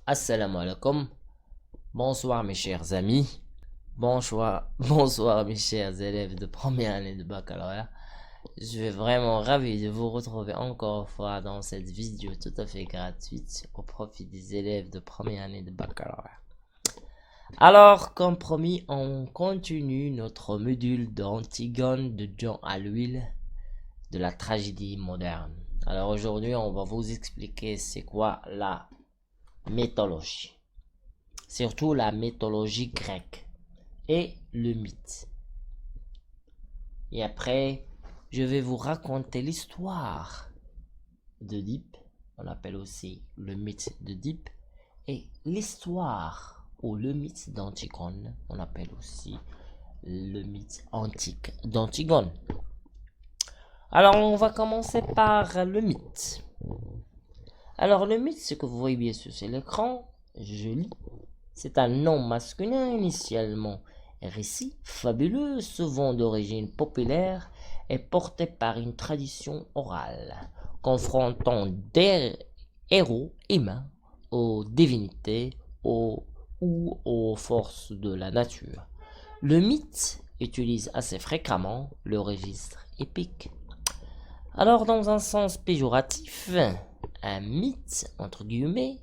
Assalamu alaikum. Bonsoir mes chers amis. Bonsoir mes chers élèves de première année de baccalauréat. Je suis vraiment ravi de vous retrouver encore une fois dans cette vidéo tout à fait gratuite au profit des élèves de première année de baccalauréat. Alors, comme promis, on continue notre module d'Antigone de Jean à l'huile de la tragédie moderne. Alors aujourd'hui, on va vous expliquer c'est quoi la mythologie. Surtout la mythologie grecque et le mythe. Et après, je vais vous raconter l'histoire d'Oedipe, on appelle aussi le mythe d'Oedipe, et l'histoire ou le mythe d'Antigone, on appelle aussi le mythe antique d'Antigone. Alors, on va commencer par le mythe. Alors, le mythe, ce que vous voyez bien sûr sur l'écran, je lis, c'est un nom masculin initialement récit fabuleux, souvent d'origine populaire et porté par une tradition orale, confrontant des héros humains aux divinités ou aux forces de la nature. Le mythe utilise assez fréquemment le registre épique. Alors, dans un sens péjoratif, un mythe, entre guillemets,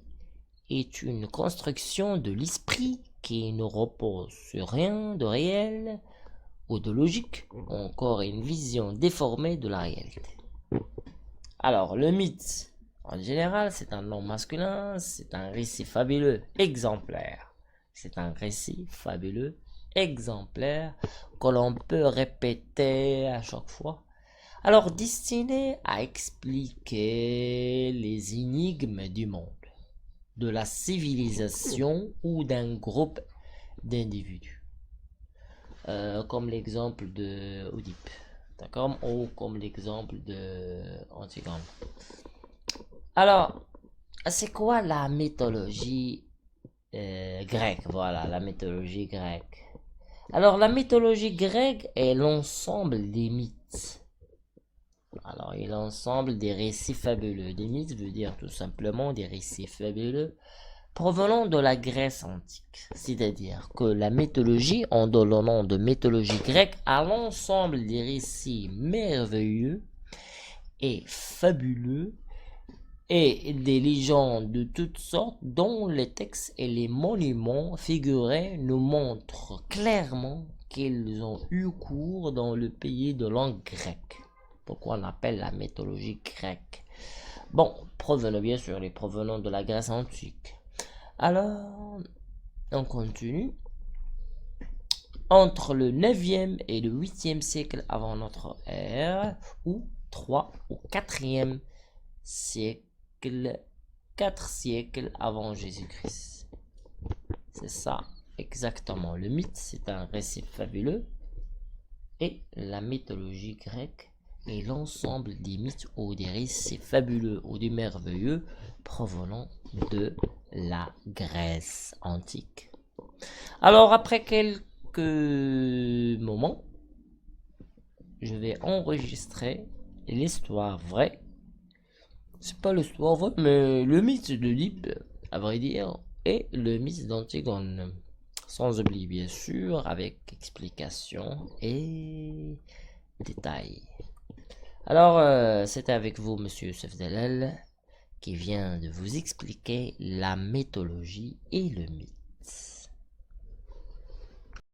est une construction de l'esprit qui ne repose sur rien de réel ou de logique, ou encore une vision déformée de la réalité. Alors, le mythe, en général, c'est un nom masculin, c'est un récit fabuleux exemplaire. C'est un récit fabuleux exemplaire que l'on peut répéter à chaque fois. Alors, destiné à expliquer les énigmes du monde, de la civilisation ou d'un groupe d'individus. Comme l'exemple de Oedipe, d'accord, ou comme l'exemple de Antigone. Alors, c'est quoi la mythologie grecque? Voilà, la mythologie grecque. Alors, la mythologie grecque est l'ensemble des mythes. Alors, il est l'ensemble des récits fabuleux. Des mythes veut dire tout simplement des récits fabuleux provenant de la Grèce antique. C'est-à-dire que la mythologie, en donnant le nom de mythologie grecque, à l'ensemble des récits merveilleux et fabuleux et des légendes de toutes sortes dont les textes et les monuments figurés nous montrent clairement qu'ils ont eu cours dans le pays de langue grecque. Pourquoi on appelle la mythologie grecque? Bon, bien sûr, les provenant de la Grèce antique. Alors, on continue. Entre le 9e et le 8e siècle avant notre ère, ou 3 ou 4e siècle, 4 siècles avant Jésus-Christ. C'est ça, exactement. Le mythe, c'est un récit fabuleux. Et la mythologie grecque est l'ensemble des mythes ou des récits fabuleux ou des merveilleux provenant de la Grèce antique. Alors, après quelques moments, je vais enregistrer l'histoire vraie. C'est pas l'histoire vraie, mais le mythe d'Oedipe, à vrai dire, et le mythe d'Antigone. Sans oublier, bien sûr, avec explication et détails. Alors, c'était avec vous, monsieur Youssef Delal, qui vient de vous expliquer la mythologie et le mythe.